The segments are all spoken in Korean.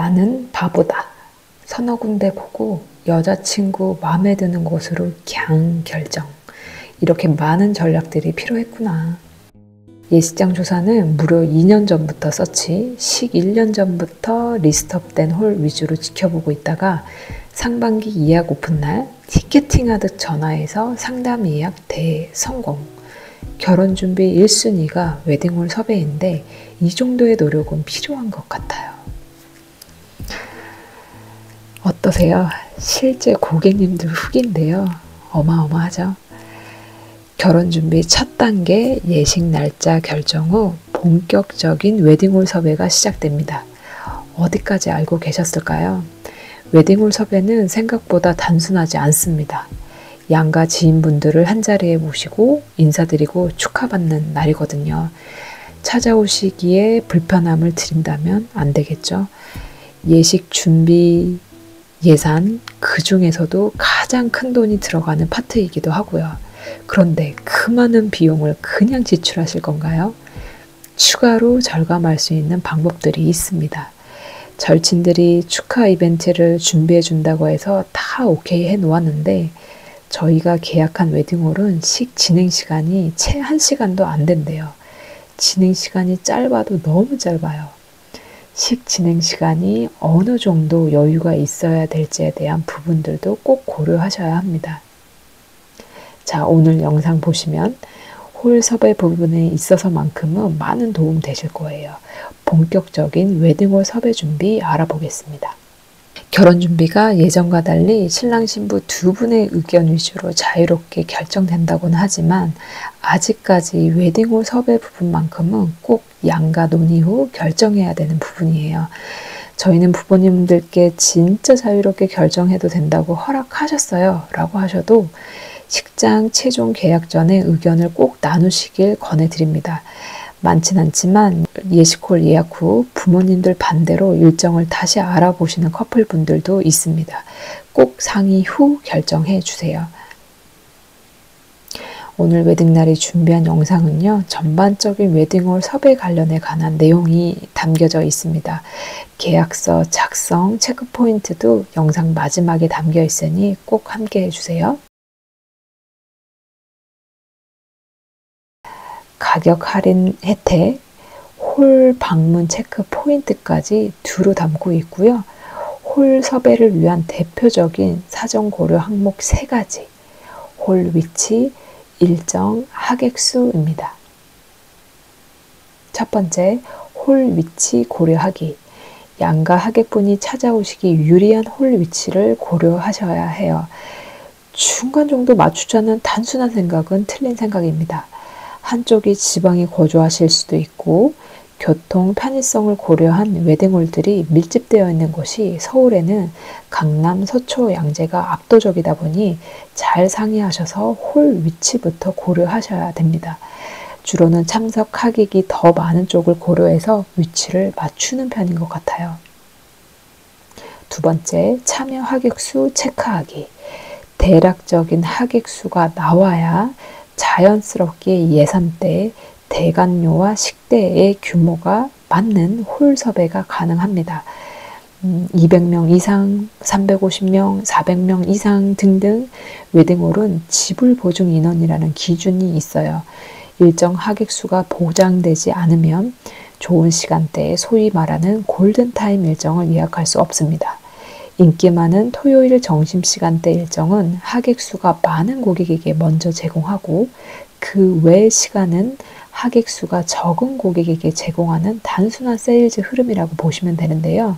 나는 바보다. 서너 군데 보고 여자친구 마음에 드는 곳으로 그냥 결정. 이렇게 많은 전략들이 필요했구나. 예식장 조사는 무려 2년 전부터 썼지, 식 1년 전부터 리스트업된 홀 위주로 지켜보고 있다가 상반기 예약 오픈날 티켓팅하듯 전화해서 상담 예약 대성공. 결혼 준비 1순위가 웨딩홀 섭외인데 이 정도의 노력은 필요한 것 같아요. 어떠세요? 실제 고객님들 후기인데요. 어마어마하죠? 결혼 준비 첫 단계 예식 날짜 결정 후 본격적인 웨딩홀 섭외가 시작됩니다. 어디까지 알고 계셨을까요? 웨딩홀 섭외는 생각보다 단순하지 않습니다. 양가 지인분들을 한자리에 모시고 인사드리고 축하받는 날이거든요. 찾아오시기에 불편함을 드린다면 안 되겠죠. 예식 준비 예산, 그 중에서도 가장 큰 돈이 들어가는 파트이기도 하고요. 그런데 그 많은 비용을 그냥 지출하실 건가요? 추가로 절감할 수 있는 방법들이 있습니다. 절친들이 축하 이벤트를 준비해 준다고 해서 다 오케이 해 놓았는데 저희가 계약한 웨딩홀은 식 진행 시간이 채 1시간도 안 된대요. 진행 시간이 짧아도 너무 짧아요. 식 진행 시간이 어느 정도 여유가 있어야 될지에 대한 부분들도 꼭 고려하셔야 합니다. 자, 오늘 영상 보시면 홀 섭외 부분에 있어서만큼은 많은 도움 되실 거예요. 본격적인 웨딩홀 섭외 준비 알아보겠습니다. 결혼 준비가 예전과 달리 신랑 신부 두 분의 의견 위주로 자유롭게 결정된다고는 하지만 아직까지 웨딩홀 섭외 부분만큼은 꼭 양가 논의 후 결정해야 되는 부분이에요. 저희는 부모님들께 진짜 자유롭게 결정해도 된다고 허락하셨어요 라고 하셔도 식장 최종 계약 전에 의견을 꼭 나누시길 권해드립니다. 많진 않지만 예식홀 예약 후 부모님들 반대로 일정을 다시 알아보시는 커플분들도 있습니다. 꼭 상의 후 결정해 주세요. 오늘 웨딩날이 준비한 영상은요, 전반적인 웨딩홀 섭외 관련에 관한 내용이 담겨져 있습니다. 계약서 작성 체크 포인트도 영상 마지막에 담겨 있으니 꼭 함께 해주세요. 가격 할인 혜택, 홀 방문 체크 포인트까지 두루 담고 있고요. 홀 섭외를 위한 대표적인 사전 고려 항목 3가지, 홀 위치, 일정, 하객 수입니다. 첫 번째, 홀 위치 고려하기. 양가 하객분이 찾아오시기 유리한 홀 위치를 고려하셔야 해요. 중간 정도 맞추자는 단순한 생각은 틀린 생각입니다. 한쪽이 지방에 거주하실 수도 있고 교통 편의성을 고려한 웨딩홀들이 밀집되어 있는 곳이 서울에는 강남, 서초, 양재가 압도적이다 보니 잘 상의하셔서 홀 위치부터 고려하셔야 됩니다. 주로는 참석 하객이 더 많은 쪽을 고려해서 위치를 맞추는 편인 것 같아요. 두 번째, 참여 하객 수 체크하기. 대략적인 하객 수가 나와야 자연스럽게 예산대, 대관료와 식대의 규모가 맞는 홀 섭외가 가능합니다. 200명 이상, 350명, 400명 이상 등등 웨딩홀은 지불 보증 인원이라는 기준이 있어요. 일정 하객 수가 보장되지 않으면 좋은 시간대에 소위 말하는 골든타임 일정을 예약할 수 없습니다. 인기 많은 토요일 점심시간대 일정은 하객 수가 많은 고객에게 먼저 제공하고 그 외 시간은 하객 수가 적은 고객에게 제공하는 단순한 세일즈 흐름이라고 보시면 되는데요.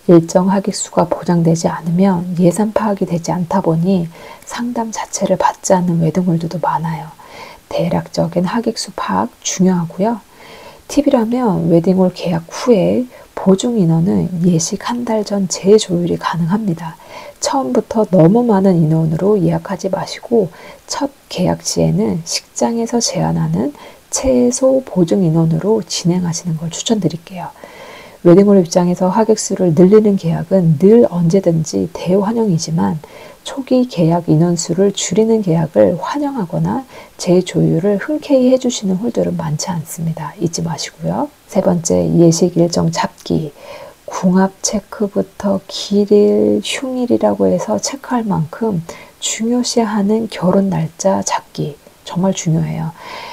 일정 하객 수가 보장되지 않으면 예산 파악이 되지 않다 보니 상담 자체를 받지 않는 웨딩홀들도 많아요. 대략적인 하객 수 파악 중요하고요. 팁이라면 웨딩홀 계약 후에 보증 인원은 예식 한 달 전 재조율이 가능합니다. 처음부터 너무 많은 인원으로 예약하지 마시고 첫 계약 시에는 식장에서 제한하는 최소 보증 인원으로 진행하시는 걸 추천드릴게요. 웨딩홀 입장에서 하객 수를 늘리는 계약은 늘 언제든지 대환영이지만 초기 계약 인원수를 줄이는 계약을 환영하거나 재조율을 흔쾌히 해주시는 홀들은 많지 않습니다. 잊지 마시고요. 세 번째, 예식 일정 잡기. 궁합 체크부터 길일, 흉일이라고 해서 체크할 만큼 중요시하는 결혼 날짜 잡기 정말 중요해요.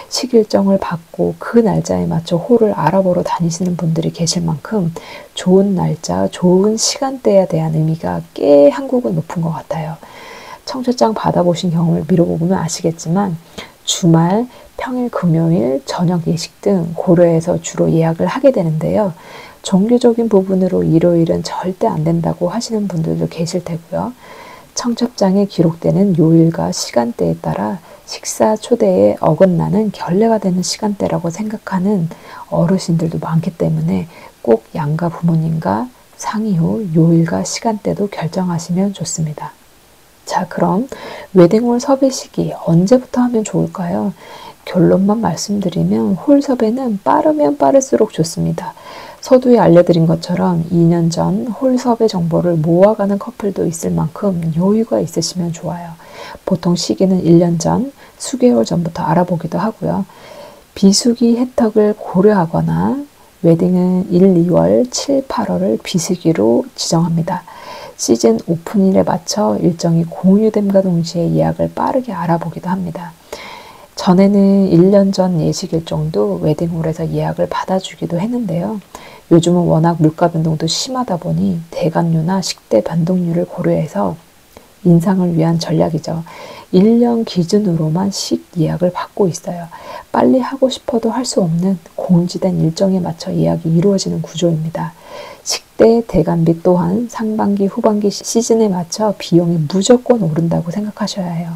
식일정을 받고 그 날짜에 맞춰 홀을 알아보러 다니시는 분들이 계실 만큼 좋은 날짜, 좋은 시간대에 대한 의미가 꽤 한국은 높은 것 같아요. 청첩장 받아보신 경험을 미뤄보면 아시겠지만 주말, 평일, 금요일, 저녁 예식 등 고려해서 주로 예약을 하게 되는데요. 종교적인 부분으로 일요일은 절대 안 된다고 하시는 분들도 계실 테고요. 청첩장에 기록되는 요일과 시간대에 따라 식사 초대에 어긋나는 결례가 되는 시간대라고 생각하는 어르신들도 많기 때문에 꼭 양가 부모님과 상의 후 요일과 시간대도 결정하시면 좋습니다. 자, 그럼 웨딩홀 섭외 시기 언제부터 하면 좋을까요? 결론만 말씀드리면 홀 섭외는 빠르면 빠를수록 좋습니다. 서두에 알려드린 것처럼 2년 전 홀 섭외 정보를 모아가는 커플도 있을 만큼 여유가 있으시면 좋아요. 보통 시기는 1년 전, 수개월 전부터 알아보기도 하고요. 비수기 혜택을 고려하거나 웨딩은 1, 2월, 7, 8월을 비수기로 지정합니다. 시즌 오픈일에 맞춰 일정이 공유됨과 동시에 예약을 빠르게 알아보기도 합니다. 전에는 1년 전 예식 일정도 웨딩홀에서 예약을 받아주기도 했는데요. 요즘은 워낙 물가 변동도 심하다 보니 대관료나 식대 변동률을 고려해서 인상을 위한 전략이죠. 1년 기준으로만 식 예약을 받고 있어요. 빨리 하고 싶어도 할 수 없는 공지된 일정에 맞춰 예약이 이루어지는 구조입니다. 식대 대관비 또한 상반기 후반기 시즌에 맞춰 비용이 무조건 오른다고 생각하셔야 해요.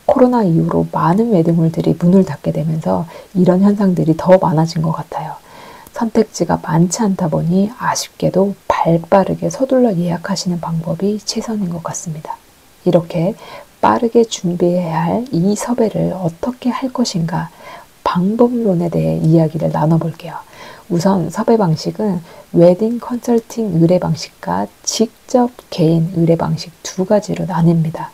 코로나 이후로 많은 웨딩홀들이 문을 닫게 되면서 이런 현상들이 더 많아진 것 같아요. 선택지가 많지 않다 보니 아쉽게도 발빠르게 서둘러 예약하시는 방법이 최선인 것 같습니다. 이렇게 빠르게 준비해야 할 이 섭외를 어떻게 할 것인가 방법론에 대해 이야기를 나눠볼게요. 우선 섭외 방식은 웨딩 컨설팅 의뢰 방식과 직접 개인 의뢰 방식 두 가지로 나뉩니다.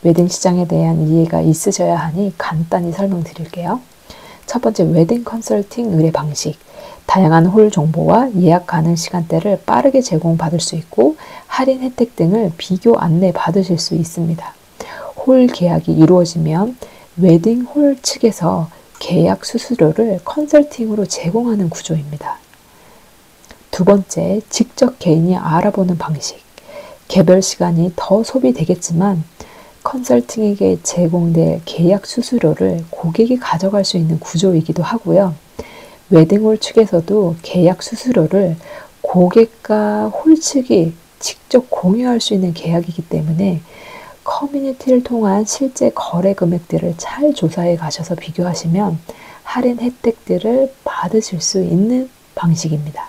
웨딩 시장에 대한 이해가 있으셔야 하니 간단히 설명드릴게요. 첫 번째, 웨딩 컨설팅 의뢰 방식. 다양한 홀 정보와 예약 가능 시간대를 빠르게 제공받을 수 있고 할인 혜택 등을 비교 안내 받으실 수 있습니다. 홀 계약이 이루어지면 웨딩 홀 측에서 계약 수수료를 컨설팅으로 제공하는 구조입니다. 두 번째, 직접 개인이 알아보는 방식. 개별 시간이 더 소비되겠지만 컨설팅에게 제공될 계약 수수료를 고객이 가져갈 수 있는 구조이기도 하고요. 웨딩홀 측에서도 계약 수수료를 고객과 홀 측이 직접 공유할 수 있는 계약이기 때문에 커뮤니티를 통한 실제 거래 금액들을 잘 조사해 가셔서 비교하시면 할인 혜택들을 받으실 수 있는 방식입니다.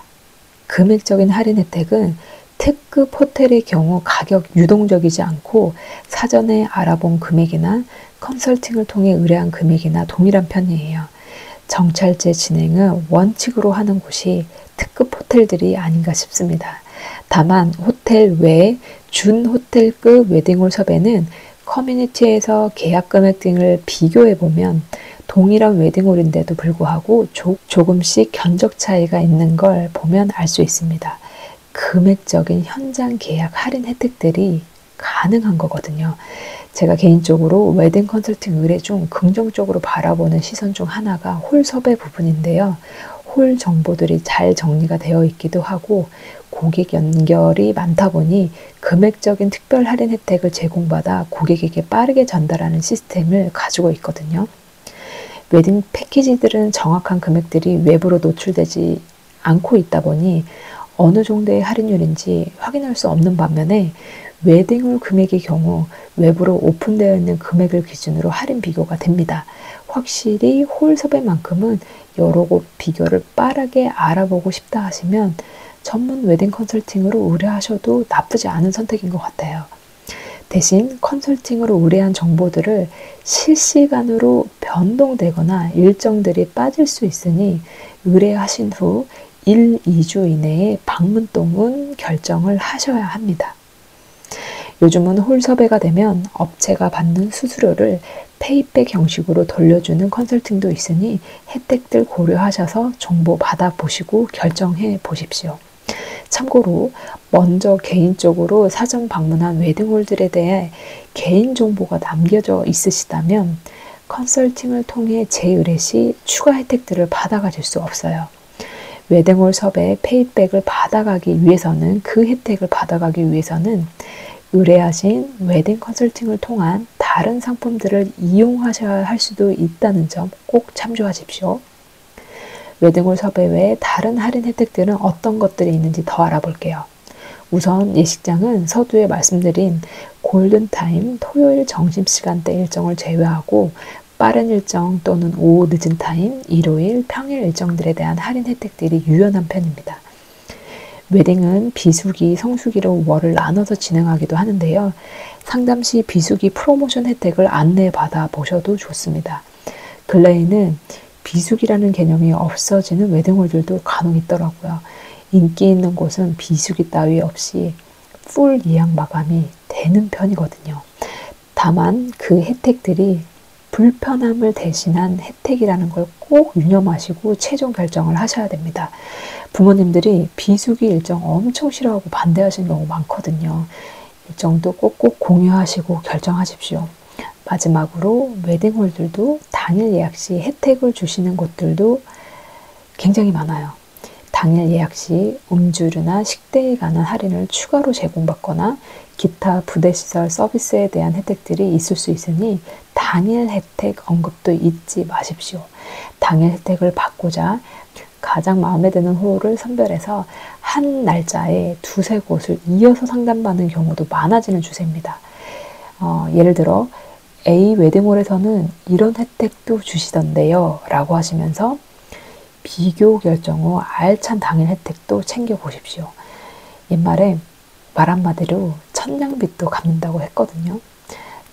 금액적인 할인 혜택은 특급 호텔의 경우 가격 유동적이지 않고 사전에 알아본 금액이나 컨설팅을 통해 의뢰한 금액이나 동일한 편이에요. 정찰제 진행을 원칙으로 하는 곳이 특급 호텔들이 아닌가 싶습니다. 다만 호텔 외 준호텔급 웨딩홀 섭외는 커뮤니티에서 계약 금액 등을 비교해보면 동일한 웨딩홀인데도 불구하고 조금씩 견적 차이가 있는 걸 보면 알 수 있습니다. 금액적인 현장 계약 할인 혜택들이 가능한 거거든요. 제가 개인적으로 웨딩 컨설팅 의뢰 중 긍정적으로 바라보는 시선 중 하나가 홀 섭외 부분인데요. 홀 정보들이 잘 정리가 되어 있기도 하고 고객 연결이 많다 보니 금액적인 특별 할인 혜택을 제공받아 고객에게 빠르게 전달하는 시스템을 가지고 있거든요. 웨딩 패키지들은 정확한 금액들이 외부로 노출되지 않고 있다 보니 어느 정도의 할인율인지 확인할 수 없는 반면에 웨딩홀 금액의 경우 외부로 오픈되어 있는 금액을 기준으로 할인 비교가 됩니다. 확실히 홀 섭외만큼은 여러 곳 비교를 빠르게 알아보고 싶다 하시면 전문 웨딩 컨설팅으로 의뢰하셔도 나쁘지 않은 선택인 것 같아요. 대신 컨설팅으로 의뢰한 정보들을 실시간으로 변동되거나 일정들이 빠질 수 있으니 의뢰하신 후 1, 2주 이내에 방문동은 결정을 하셔야 합니다. 요즘은 홀 섭외가 되면 업체가 받는 수수료를 페이백 형식으로 돌려주는 컨설팅도 있으니 혜택들 고려하셔서 정보 받아보시고 결정해 보십시오. 참고로 먼저 개인적으로 사전 방문한 웨딩홀들에 대해 개인정보가 남겨져 있으시다면 컨설팅을 통해 재의뢰 시 추가 혜택들을 받아가실 수 없어요. 웨딩홀 섭외 페이백을 받아가기 위해서는 그 혜택을 받아가기 위해서는 의뢰하신 웨딩 컨설팅을 통한 다른 상품들을 이용하셔야 할 수도 있다는 점 꼭 참조하십시오. 웨딩홀 섭외 외에 다른 할인 혜택들은 어떤 것들이 있는지 더 알아볼게요. 우선 예식장은 서두에 말씀드린 골든타임 토요일 점심시간대 일정을 제외하고 빠른 일정 또는 오후 늦은 타임, 일요일, 평일 일정들에 대한 할인 혜택들이 유연한 편입니다. 웨딩은 비수기, 성수기로 월을 나눠서 진행하기도 하는데요. 상담 시 비수기 프로모션 혜택을 안내받아 보셔도 좋습니다. 근래에는 비수기라는 개념이 없어지는 웨딩홀들도 간혹 있더라고요. 인기 있는 곳은 비수기 따위 없이 풀 예약 마감이 되는 편이거든요. 다만 그 혜택들이 불편함을 대신한 혜택이라는 걸 꼭 유념하시고 최종 결정을 하셔야 됩니다. 부모님들이 비수기 일정 엄청 싫어하고 반대하시는 경우 많거든요. 일정도 꼭꼭 공유하시고 결정하십시오. 마지막으로 웨딩홀들도 당일 예약 시 혜택을 주시는 곳들도 굉장히 많아요. 당일 예약 시 음주류나 식대에 관한 할인을 추가로 제공받거나 기타 부대시설 서비스에 대한 혜택들이 있을 수 있으니 당일 혜택 언급도 잊지 마십시오. 당일 혜택을 받고자 가장 마음에 드는 홀을 선별해서 한 날짜에 두세 곳을 이어서 상담받는 경우도 많아지는 추세입니다. 예를 들어 A 웨딩홀에서는 이런 혜택도 주시던데요 라고 하시면서 비교 결정 후 알찬 당일 혜택도 챙겨보십시오. 옛말에 말 한마디로 천냥빚도 갚는다고 했거든요.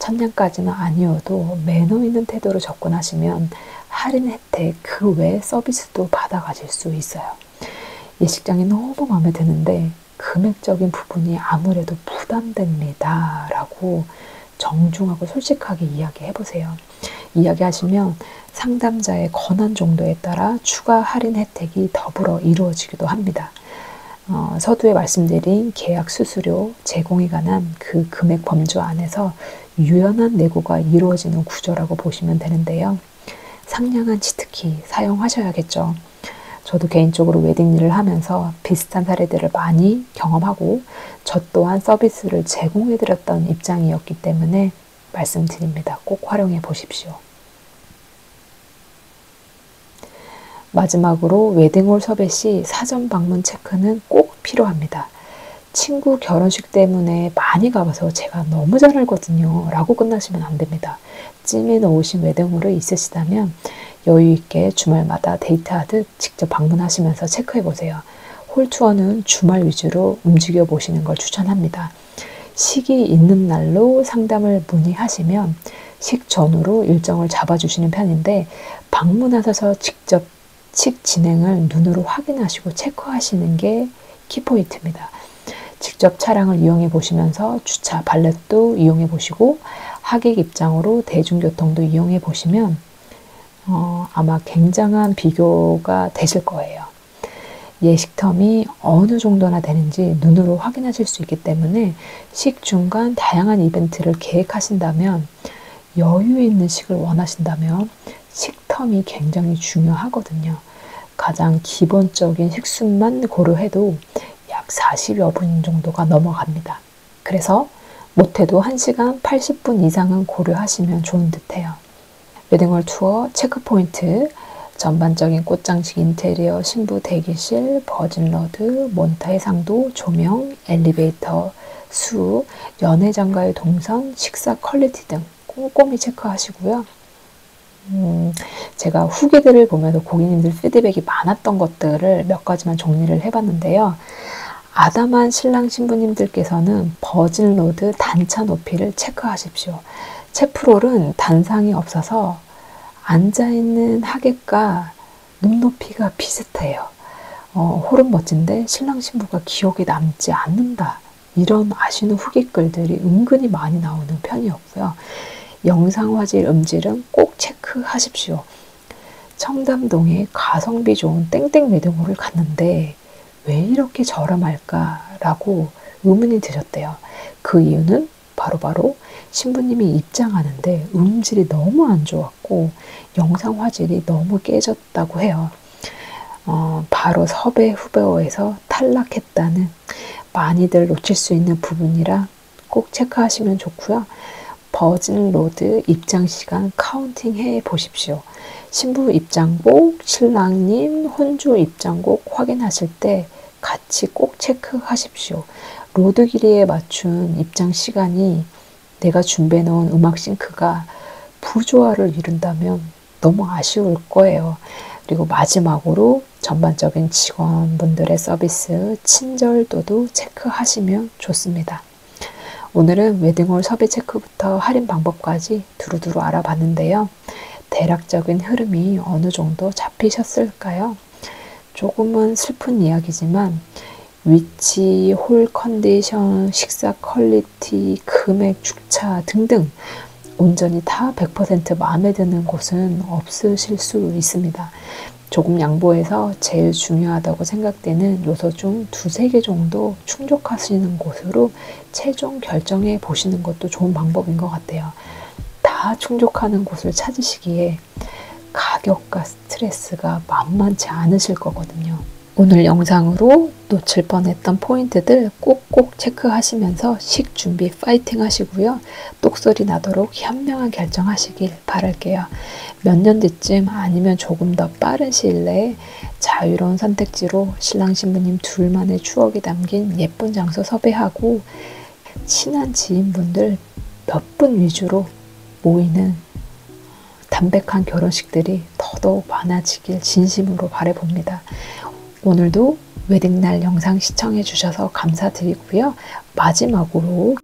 천냥까지는 아니어도 매너 있는 태도로 접근하시면 할인 혜택 그 외 서비스도 받아가실 수 있어요. 예식장이 너무 마음에 드는데 금액적인 부분이 아무래도 부담됩니다 라고 정중하고 솔직하게 이야기해보세요. 이야기하시면 상담자의 권한 정도에 따라 추가 할인 혜택이 더불어 이루어지기도 합니다. 서두에 말씀드린 계약 수수료 제공에 관한 그 금액 범주 안에서 유연한 내고가 이루어지는 구조라고 보시면 되는데요. 상냥한 치트키 사용하셔야겠죠. 저도 개인적으로 웨딩 일을 하면서 비슷한 사례들을 많이 경험하고 저 또한 서비스를 제공해드렸던 입장이었기 때문에 말씀드립니다. 꼭 활용해 보십시오. 마지막으로 웨딩홀 섭외 시 사전 방문 체크는 꼭 필요합니다. 친구 결혼식 때문에 많이 가봐서 제가 너무 잘 알거든요 라고 끝나시면 안 됩니다. 찜해 놓으신 웨딩홀이 있으시다면 여유 있게 주말마다 데이트하듯 직접 방문하시면서 체크해 보세요. 홀 투어는 주말 위주로 움직여 보시는 걸 추천합니다. 식이 있는 날로 상담을 문의하시면 식 전후로 일정을 잡아주시는 편인데 방문하셔서 직접 식 진행을 눈으로 확인하시고 체크하시는 게 키포인트입니다. 직접 차량을 이용해 보시면서 주차, 발렛도 이용해 보시고 하객 입장으로 대중교통도 이용해 보시면 아마 굉장한 비교가 되실 거예요. 예식 텀이 어느 정도나 되는지 눈으로 확인하실 수 있기 때문에 식 중간 다양한 이벤트를 계획하신다면 여유 있는 식을 원하신다면 식텀이 굉장히 중요하거든요. 가장 기본적인 식순만 고려해도 약 40여 분 정도가 넘어갑니다. 그래서 못해도 1시간 80분 이상은 고려하시면 좋은 듯해요. 웨딩홀 투어 체크포인트, 전반적인 꽃장식 인테리어, 신부 대기실, 버진러드, 몬타 해상도, 조명, 엘리베이터, 수, 연회장과의 동선, 식사 퀄리티 등 꼼꼼히 체크하시고요. 제가 후기들을 보면서 고객님들 피드백이 많았던 것들을 몇 가지만 정리를 해봤는데요. 아담한 신랑 신부님들께서는 버진로드 단차 높이를 체크하십시오. 체프롤은 단상이 없어서 앉아있는 하객과 눈높이가 비슷해요. 홀은 멋진데 신랑 신부가 기억에 남지 않는다. 이런 아쉬운 후기글들이 은근히 많이 나오는 편이었고요. 영상 화질, 음질은 꼭 체크하십시오. 청담동에 가성비 좋은 땡땡 웨딩홀을 갔는데 왜 이렇게 저렴할까라고 의문이 드셨대요. 그 이유는 바로 신부님이 입장하는데 음질이 너무 안 좋았고 영상 화질이 너무 깨졌다고 해요. 바로 섭외 후보에서 탈락했다는, 많이들 놓칠 수 있는 부분이라 꼭 체크하시면 좋고요. 버진 로드 입장 시간 카운팅 해 보십시오. 신부 입장곡, 신랑님 혼주 입장곡 확인하실 때 같이 꼭 체크하십시오. 로드 길이에 맞춘 입장 시간이 내가 준비해 놓은 음악 싱크가 부조화를 이룬다면 너무 아쉬울 거예요. 그리고 마지막으로 전반적인 직원분들의 서비스, 친절도도 체크하시면 좋습니다. 오늘은 웨딩홀 섭외 체크부터 할인 방법까지 두루두루 알아봤는데요. 대략적인 흐름이 어느 정도 잡히셨을까요? 조금은 슬픈 이야기지만 위치, 홀 컨디션, 식사 퀄리티, 금액, 주차 등등 온전히 다 100% 마음에 드는 곳은 없으실 수 있습니다. 조금 양보해서 제일 중요하다고 생각되는 요소 중 두세 개 정도 충족하시는 곳으로 최종 결정해 보시는 것도 좋은 방법인 것 같아요. 다 충족하는 곳을 찾으시기에 가격과 스트레스가 만만치 않으실 거거든요. 오늘 영상으로 놓칠 뻔했던 포인트들 꼭꼭 체크하시면서 식 준비 파이팅 하시고요. 똑소리 나도록 현명한 결정하시길 바랄게요. 몇 년 뒤쯤 아니면 조금 더 빠른 시일 내에 자유로운 선택지로 신랑 신부님 둘만의 추억이 담긴 예쁜 장소 섭외하고 친한 지인분들 몇 분 위주로 모이는 담백한 결혼식들이 더더욱 많아지길 진심으로 바라봅니다. 오늘도 웨딩날 영상 시청해 주셔서 감사드리고요. 마지막으로